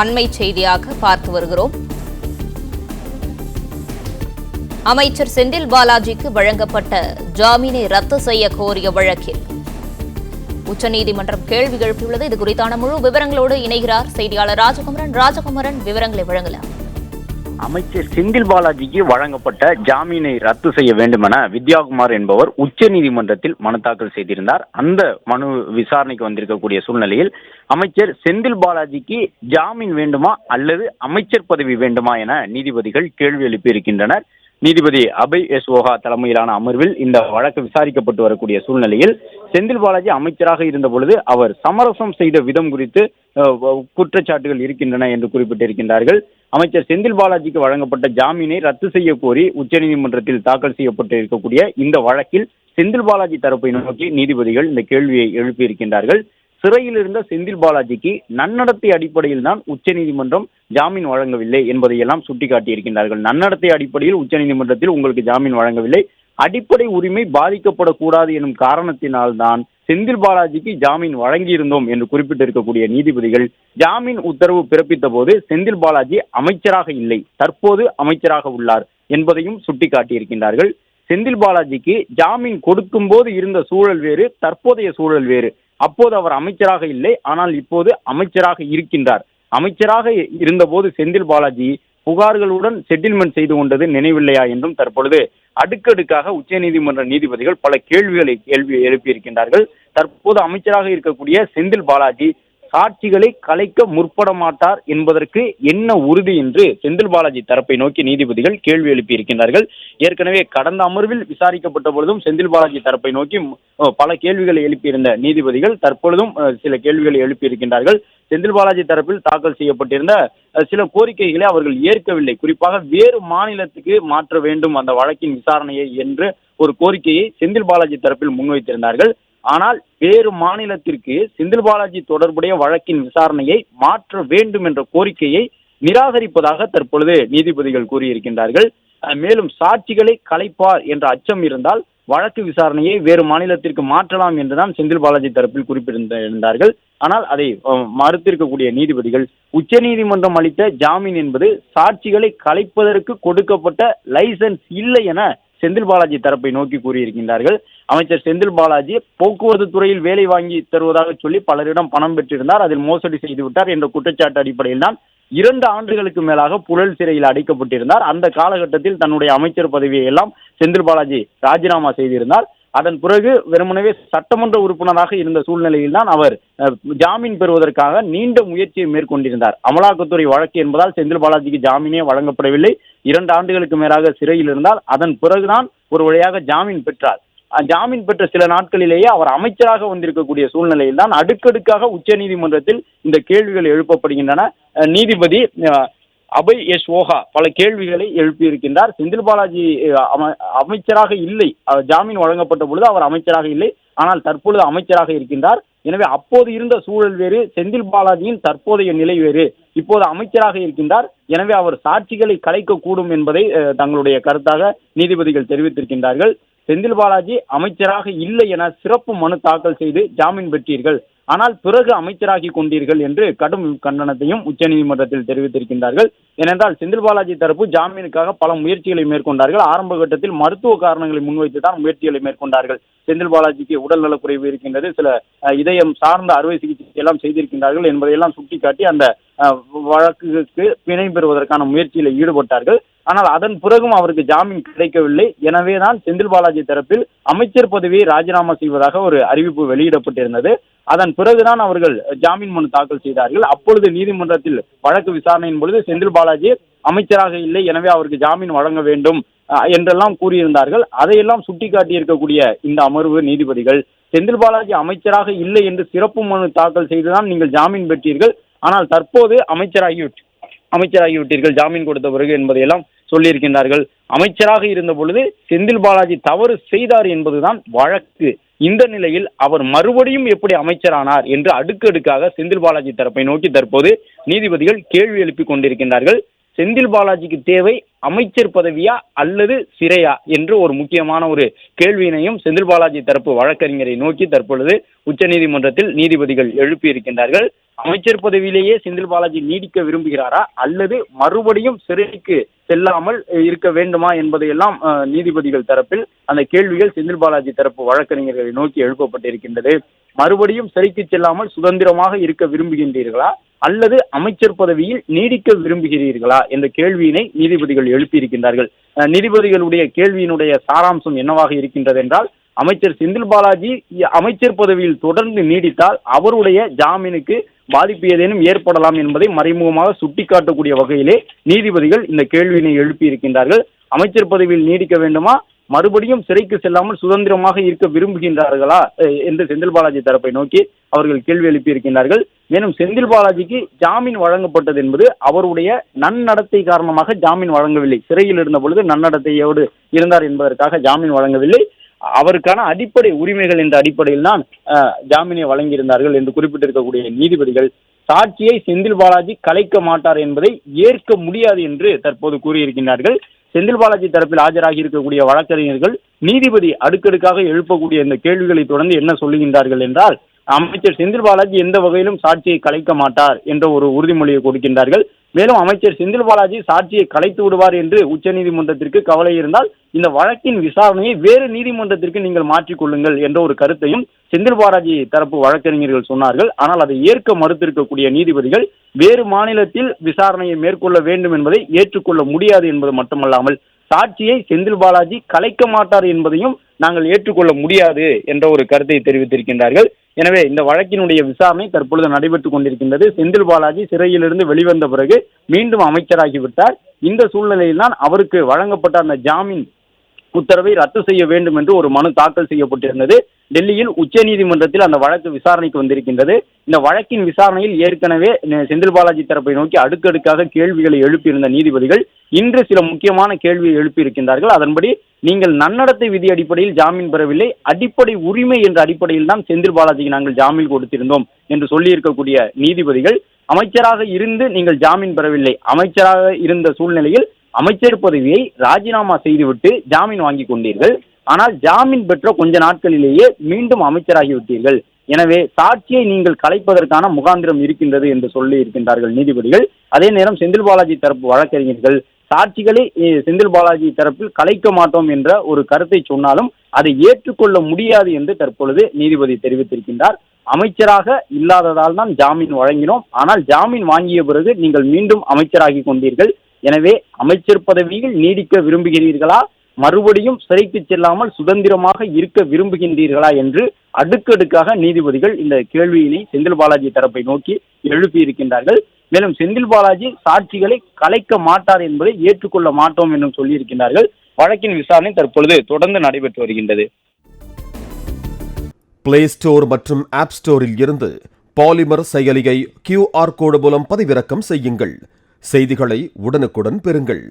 அண்மை செய்தியாக பார்த்து வருகிறோம். அமைச்சர் செந்தில் பாலாஜிக்கு வழங்கப்பட்ட ஜாமீனை ரத்து செய்ய கோரிய வழக்கில் உச்சநீதிமன்றம் கேள்வி எழுப்பியுள்ளது. இது குறித்தான முழு விவரங்களோடு இணைகிறார் செய்தியாளர் ராஜகுமரன். ராஜகுமரன், விவரங்களை வழங்கலாம். அமைச்சர் செந்தில் பாலாஜிக்கு வழங்கப்பட்ட ஜாமீனை ரத்து செய்ய வேண்டும் என வித்யாகுமார் என்பவர் உச்சநீதிமன்றத்தில் மனு தாக்கல் செய்திருந்தார். அந்த மனு விசாரணைக்கு வந்திருக்கக்கூடிய சூழ்நிலையில் அமைச்சர் செந்தில் பாலாஜிக்கு ஜாமீன் வேண்டுமா அல்லது அமைச்சர் பதவி வேண்டுமா என நீதிபதிகள் கேள்வி எழுப்பியிருக்கின்றனர். நீதிபதி அபய் எஸ் ஓஹா தலைமையிலான அமர்வில் இந்த வழக்கு விசாரிக்கப்பட்டு வரக்கூடிய சூழ்நிலையில் செந்தில் பாலாஜி அமைச்சராக இருந்த பொழுது அவர் சமரசம் செய்த விதம் குறித்து குற்றச்சாட்டுகள் இருக்கின்றன என்று குறிப்பிட்டிருக்கின்றார்கள். அமைச்சர் செந்தில் பாலாஜிக்கு வழங்கப்பட்ட ஜாமீனை ரத்து செய்ய கோரி உச்சநீதிமன்றத்தில் தாக்கல் செய்யப்பட்டு இருக்கக்கூடிய இந்த வழக்கில் செந்தில் பாலாஜி தரப்பை நோக்கி நீதிபதிகள் இந்த கேள்வியை எழுப்பியிருக்கின்றார்கள். சிறையில் இருந்த செந்தில் பாலாஜிக்கு நன்னடத்தை அடிப்படையில் தான் உச்சநீதிமன்றம் ஜாமீன் வழங்கவில்லை என்பதையெல்லாம் சுட்டிக்காட்டியிருக்கின்றார்கள். நன்னடத்தை அடிப்படையில் உச்சநீதிமன்றத்தில் உங்களுக்கு ஜாமீன் வழங்கவில்லை, அடிப்படை உரிமை பாதிக்கப்படக்கூடாது எனும் காரணத்தினால்தான் செந்தில் பாலாஜிக்கு ஜாமீன் வழங்கியிருந்தோம் என்று குறிப்பிட்டிருக்கக்கூடிய நீதிபதிகள் ஜாமீன் உத்தரவு பிறப்பித்த போது செந்தில் பாலாஜி அமைச்சராக இல்லை, தற்போது அமைச்சராக உள்ளார் என்பதையும் சுட்டிக்காட்டியிருக்கின்றார்கள். செந்தில் பாலாஜிக்கு ஜாமீன் கொடுக்கும் போது இருந்த சூழல் வேறு, தற்போதைய சூழல் வேறு. அப்போது அவர் அமைச்சராக இல்லை, ஆனால் இப்போது அமைச்சராக இருக்கின்றார். அமைச்சராக இருந்தபோது செந்தில் பாலாஜி புகார்களுடன் செட்டில்மெண்ட் செய்து கொண்டது நினைவில்லையா என்றும் தற்பொழுது அடுக்கடுக்காக உச்சநீதிமன்ற நீதிபதிகள் பல கேள்விகளை எழுப்பியிருக்கின்றார்கள். தற்போது அமைச்சராக இருக்கக்கூடிய செந்தில் பாலாஜி சாட்சிகளை கலைக்க முற்பட மாட்டார் என்பதற்கு என்ன உறுதி என்று செந்தில் பாலாஜி தரப்பை நோக்கி நீதிபதிகள் கேள்வி எழுப்பியிருக்கின்றார்கள். ஏற்கனவே கடந்த அமர்வில் விசாரிக்கப்பட்ட பொழுதும் செந்தில் பாலாஜி தரப்பை நோக்கி பல கேள்விகளை எழுப்பியிருந்த நீதிபதிகள் தற்பொழுதும் சில கேள்விகளை எழுப்பியிருக்கின்றார்கள். செந்தில் பாலாஜி தரப்பில் தாக்கல் செய்யப்பட்டிருந்த சில கோரிக்கைகளை அவர்கள் ஏற்கவில்லை. குறிப்பாக வேறு மாநிலத்துக்கு மாற்ற வேண்டும் அந்த வழக்கின் விசாரணையை என்று ஒரு கோரிக்கையை செந்தில் பாலாஜி தரப்பில் முன்வைத்திருந்தார்கள். ஆனால் வேறு மாநிலத்திற்கு செந்தில் பாலாஜி தொடர்புடைய வழக்கின் விசாரணையை மாற்ற வேண்டும் என்ற கோரிக்கையை நிராகரிப்பதாக தற்பொழுது நீதிபதிகள் கூறியிருக்கின்றார்கள். மேலும் சாட்சிகளை கலைப்பார் என்ற அச்சம் இருந்தால் வழக்கு விசாரணையை வேறு மாநிலத்திற்கு மாற்றலாம் என்றுதான் செந்தில் பாலாஜி தரப்பில் குறிப்பிட்டிருந்தார்கள். ஆனால் அதை மறுத்திருக்கக்கூடிய நீதிபதிகள் உச்சநீதிமன்றம் அளித்த ஜாமீன் என்பது சாட்சிகளை கலைப்பதற்கு கொடுக்கப்பட்ட லைசன்ஸ் இல்லை என செந்தில் பாலாஜி தரப்பை நோக்கி கூறியிருக்கின்றார்கள். அமைச்சர் செந்தில் பாலாஜி போக்குவரத்து துறையில் வேலை வாங்கி தருவதாக சொல்லி பலரிடம் பணம் பெற்றிருந்தார், அதில் மோசடி செய்துவிட்டார் என்ற குற்றச்சாட்டு அடிப்படையில் தான் 2 ஆண்டுகளுக்கு மேலாக புழல் சிறையில் அடைக்கப்பட்டிருந்தார். அந்த காலகட்டத்தில் தன்னுடைய அமைச்சர் பதவியை எல்லாம் செந்தில் பாலாஜி ராஜினாமா செய்திருந்தார். அதன் பிறகு வெறுமனவே சட்டமன்ற உறுப்பினராக இருந்த சூழ்நிலையில் தான் அவர் ஜாமீன் பெறுவதற்காக நீண்ட முயற்சியை மேற்கொண்டிருந்தார். அமலாக்கத்துறை வழக்கு என்பதால் செந்தில் பாலாஜிக்கு ஜாமீனே வழங்கப்படவில்லை. 2 ஆண்டுகளுக்கு மேலாக சிறையில் இருந்தால் அதன் பிறகுதான் ஒரு வழியாக ஜாமீன் பெற்றார். ஜாமீன் பெற்ற சில நாட்களிலேயே அவர் அமைச்சராக வந்திருக்கக்கூடிய சூழ்நிலையில் தான் அடுக்கடுக்காக உச்சநீதிமன்றத்தில் இந்த கேள்விகள் எழுப்பப்படுகின்றன. நீதிபதி அபய் எஸ் ஓஹா பல கேள்விகளை எழுப்பியிருக்கின்றார். செந்தில் பாலாஜி அமைச்சராக இல்லை, ஜாமீன் வழங்கப்பட்ட பொழுது அவர் அமைச்சராக இல்லை, ஆனால் தற்பொழுது அமைச்சராக இருக்கின்றார். எனவே அப்போது இருந்த சூழல் வேறு, செந்தில் பாலாஜியின் தற்போதைய நிலை வேறு. இப்போது அமைச்சராக இருக்கின்றார், எனவே அவர் சாட்சிகளை கலைக்க கூடும் என்பதை தங்களுடைய கருத்தாக நீதிபதிகள் தெரிவித்திருக்கின்றார்கள். செந்தில் பாலாஜி அமைச்சராக இல்லை என சிறப்பு மனு தாக்கல் செய்து ஜாமீன் பெற்றீர்கள், ஆனால் பிறகு அமைச்சராகி கொண்டீர்கள் என்று கடும் கண்டனத்தையும் உச்சநீதிமன்றத்தில் தெரிவித்திருக்கின்றார்கள். ஏனென்றால் செந்தில் பாலாஜி தரப்பு ஜாமீனுக்காக பல முயற்சிகளை மேற்கொண்டார்கள். ஆரம்ப கட்டத்தில் மருத்துவ காரணங்களை முன்வைத்துதான் முயற்சிகளை மேற்கொண்டார்கள். செந்தில் பாலாஜிக்கு உடல் நலக்குறைவு இருக்கின்றது, சில இதயம் சார்ந்த அறுவை சிகிச்சை எல்லாம் செய்திருக்கின்றார்கள் என்பதையெல்லாம் சுட்டிக்காட்டி அந்த வழக்குக்கு பிணை பெறுவதற்கான முயற்சியில் ஈடுபட்டார்கள். ஆனால் அதன் பிறகும் அவருக்கு ஜாமீன் கிடைக்கவில்லை. எனவேதான் செந்தில் பாலாஜி தரப்பில் அமைச்சர் பதவியை ராஜினாமா செய்வதாக ஒரு அறிவிப்பு வெளியிடப்பட்டிருந்தது. அதன் பிறகுதான் அவர்கள் ஜாமீன் மனு தாக்கல் செய்தார்கள். அப்பொழுது நீதிமன்றத்தில் வழக்கு விசாரணையின் பொழுது செந்தில் பாலாஜி அமைச்சராக இல்லை, எனவே அவருக்கு ஜாமீன் வழங்க வேண்டும் என்றெல்லாம் கூறியிருந்தார்கள். அதையெல்லாம் சுட்டிக்காட்டி இருக்கக்கூடிய இந்த அமர்வு நீதிபதிகள் செந்தில் பாலாஜி அமைச்சராக இல்லை என்று சிறப்பு மனு தாக்கல் செய்துதான் நீங்கள் ஜாமீன் பெற்றீர்கள், ஆனால் தற்போது அமைச்சராகிவிட்டீர்கள் ஜாமீன் கொடுத்த பிறகு என்பதையெல்லாம் சொல்லியிருக்கின்றார்கள். அமைச்சராக இருந்த பொழுது செந்தில் பாலாஜி தவறு செய்தார் என்பதுதான் வழக்கு. இந்த நிலையில் அவர் மறுபடியும் எப்படி அமைச்சரானார் என்று அடுக்கடுக்காக செந்தில் பாலாஜி தரப்பை நோக்கி தற்போது நீதிபதிகள் கேள்வி எழுப்பிக் கொண்டிருக்கின்றார்கள். செந்தில் பாலாஜிக்கு தேவை அமைச்சர் பதவியா அல்லது சிறையா என்று ஒரு முக்கியமான ஒரு கேள்வியினையும் செந்தில் பாலாஜி தரப்பு வழக்கறிஞரை நோக்கி தற்பொழுது உச்சநீதிமன்றத்தில் நீதிபதிகள் எழுப்பியிருக்கின்றார்கள். அமைச்சர் பதவியிலேயே செந்தில் பாலாஜி நீடிக்க விரும்புகிறாரா அல்லது மறுபடியும் சிறைக்கு செல்லாமல் இருக்க வேண்டுமா என்பதையெல்லாம் நீதிபதிகள் தரப்பில் அந்த கேள்விகள் செந்தில் பாலாஜி தரப்பு வழக்கறிஞர்களை நோக்கி எழுப்பப்பட்டிருக்கின்றது. மறுபடியும் சிறைக்கு செல்லாமல் சுதந்திரமாக இருக்க விரும்புகின்றீர்களா அல்லது அமைச்சர் பதவியில் நீடிக்க விரும்புகிறீர்களா என்ற கேள்வியினை நீதிபதிகள் எழுப்பியிருக்கின்றார்கள். நீதிபதிகளுடைய கேள்வியினுடைய சாராம்சம் என்னவாக இருக்கின்றது என்றால், அமைச்சர் செந்தில் பாலாஜி அமைச்சர் பதவியில் தொடர்ந்து நீடித்தால் அவருடைய ஜாமீனுக்கு பாதிப்பு ஏதேனும் ஏற்படலாம் என்பதை மறைமுகமாக சுட்டிக்காட்டக்கூடிய வகையிலே நீதிபதிகள் இந்த கேள்வியினை எழுப்பியிருக்கின்றார்கள். அமைச்சர் பதவியில் நீடிக்க வேண்டுமா, மறுபடியும் சிறைக்கு செல்லாமல் சுதந்திரமாக இருக்க விரும்புகின்றார்களா என்று செந்தில் பாலாஜி தரப்பை நோக்கி அவர்கள் கேள்வி எழுப்பியிருக்கின்றார்கள். மேலும் செந்தில் பாலாஜிக்கு ஜாமீன் வழங்கப்பட்டது என்பது அவருடைய நன்னடத்தை காரணமாக ஜாமீன் வழங்கவில்லை. சிறையில் இருந்த பொழுது நன்னடத்தையோடு இருந்தார் என்பதற்காக ஜாமீன் வழங்கவில்லை. அவருக்கான அடிப்படை உரிமைகள் என்ற அடிப்படையில் தான் ஜாமீனை வழங்கியிருந்தார்கள் என்று குறிப்பிட்டிருக்கக்கூடிய நீதிபதிகள் சாட்சியை செந்தில் பாலாஜி கலைக்க மாட்டார் என்பதை ஏற்க முடியாது என்று தற்போது கூறியிருக்கிறார்கள். செந்தில் பாலாஜி தரப்பில் ஆஜராகி இருக்கக்கூடிய வழக்கறிஞர்கள் நீதிபதி அடுக்கடுக்காக எழுப்பக்கூடிய இந்த கேள்விகளை தொடர்ந்து என்ன சொல்லுகின்றார்கள் என்றால், அமைச்சர் செந்தில் பாலாஜி எந்த வகையிலும் சாட்சியை கலைக்க மாட்டார் என்ற ஒரு உறுதிமொழியை கொடுக்கின்றார்கள். மேலும் அமைச்சர் செந்தில் பாலாஜி சாட்சியை கலைத்து விடுவார் என்று உச்சநீதிமன்றத்திற்கு கவலை இருந்தால் இந்த வழக்கின் விசாரணையை வேறு நீதிமன்றத்திற்கு நீங்கள் மாற்றிக்கொள்ளுங்கள் என்ற ஒரு கருத்தையும் செந்தில் பாலாஜி தரப்பு வழக்கறிஞர்கள் சொன்னார்கள். ஆனால் அதை ஏற்க மறுத்திருக்கக்கூடிய நீதிபதிகள் வேறு மாநிலத்தில் விசாரணையை மேற்கொள்ள வேண்டும் என்பதை ஏற்றுக்கொள்ள முடியாது என்பது மட்டுமல்லாமல் சாட்சியை செந்தில் பாலாஜி கலைக்க மாட்டார் என்பதையும் நாங்கள் ஏற்றுக்கொள்ள முடியாது என்ற ஒரு கருத்தை தெரிவித்திருக்கின்றார்கள். எனவே இந்த வழக்கினுடைய விசாரணை தற்பொழுது நடைபெற்றுக் கொண்டிருக்கின்றது. செந்தில் பாலாஜி சிறையிலிருந்து வெளிவந்த பிறகு மீண்டும் அமைச்சராகிவிட்டார். இந்த சூழ்நிலையில் தான் அவருக்கு வழங்கப்பட்ட அந்த ஜாமீன் உத்தரவை ரத்து செய்ய வேண்டும் என்று ஒரு மனு தாக்கல் செய்யப்பட்டிருந்தது. டெல்லியில் உச்சநீதிமன்றத்தில் அந்த வழக்கு விசாரணைக்கு வந்திருக்கின்றது. இந்த வழக்கின் விசாரணையில் ஏற்கனவே செந்தில் பாலாஜி தரப்பை நோக்கி அடுக்கடுக்காக கேள்விகளை எழுப்பியிருந்த நீதிபதிகள் இன்று சில முக்கியமான கேள்வியை எழுப்பியிருக்கின்றார்கள். அதன்படி நீங்கள் நன்னடத்தை விதி அடிப்படையில் ஜாமீன் பெறவில்லை, அடிப்படை உரிமை என்ற அடிப்படையில் தான் செந்தில் பாலாஜிக்கு நாங்கள் ஜாமீன் கொடுத்திருந்தோம் என்று சொல்லியிருக்கக்கூடிய நீதிபதிகள், அமைச்சராக இருந்து நீங்கள் ஜாமீன் பெறவில்லை, அமைச்சராக இருந்த சூழ்நிலையில் அமைச்சர் பதவியை ராஜினாமா செய்துவிட்டு ஜாமீன் வாங்கி கொண்டீர்கள், ஆனால் ஜாமீன் பெற்ற கொஞ்ச நாட்களிலேயே மீண்டும் அமைச்சராகிவிட்டீர்கள். எனவே சாட்சியை நீங்கள் கலைப்பதற்கான முகாந்திரம் இருக்கின்றது என்று சொல்லி இருக்கின்றார்கள் நீதிபதிகள். அதே நேரம் செந்தில் பாலாஜி தரப்பு வழக்கறிஞர்கள் சாட்சிகளை செந்தில் பாலாஜி தரப்பில் கலைக்க மாட்டோம் என்ற ஒரு கருத்தை சொன்னாலும் அதை ஏற்றுக்கொள்ள முடியாது என்று தற்பொழுது நீதிபதி தெரிவித்திருக்கின்றார். அமைச்சராக இல்லாததால் தான் ஜாமீன் வழங்கினோம், ஆனால் ஜாமீன் வாங்கிய பிறகு நீங்கள் மீண்டும் அமைச்சராகி கொண்டீர்கள். எனவே அமைச்சர் பதவியில் நீடிக்க விரும்புகிறீர்களா, மறுபடியும் சிறைக்கு செல்லாமல் சுதந்திரமாக இருக்க விரும்புகின்றீர்களா என்று அடுக்கடுக்காக நீதிபதிகள் இந்த கேள்வியினை செந்தில் பாலாஜி தரப்பை நோக்கி எழுப்பியிருக்கின்றார்கள். மேலும் செந்தில் பாலாஜி சாட்சிகளை கலைக்க மாட்டார் என்பதை ஏற்றுக்கொள்ள மாட்டோம் என்றும் சொல்லியிருக்கின்றார்கள். வழக்கின் விசாரணை தற்பொழுது தொடர்ந்து நடைபெற்று வருகின்றது. பிளே ஸ்டோர் மற்றும் ஆப் ஸ்டோரில் இருந்து பாலிமர் செயலியை QR கோடு மூலம் பதிவிறக்கம் செய்யுங்கள். செய்திகளை உடனுக்குடன் பெறுங்கள்.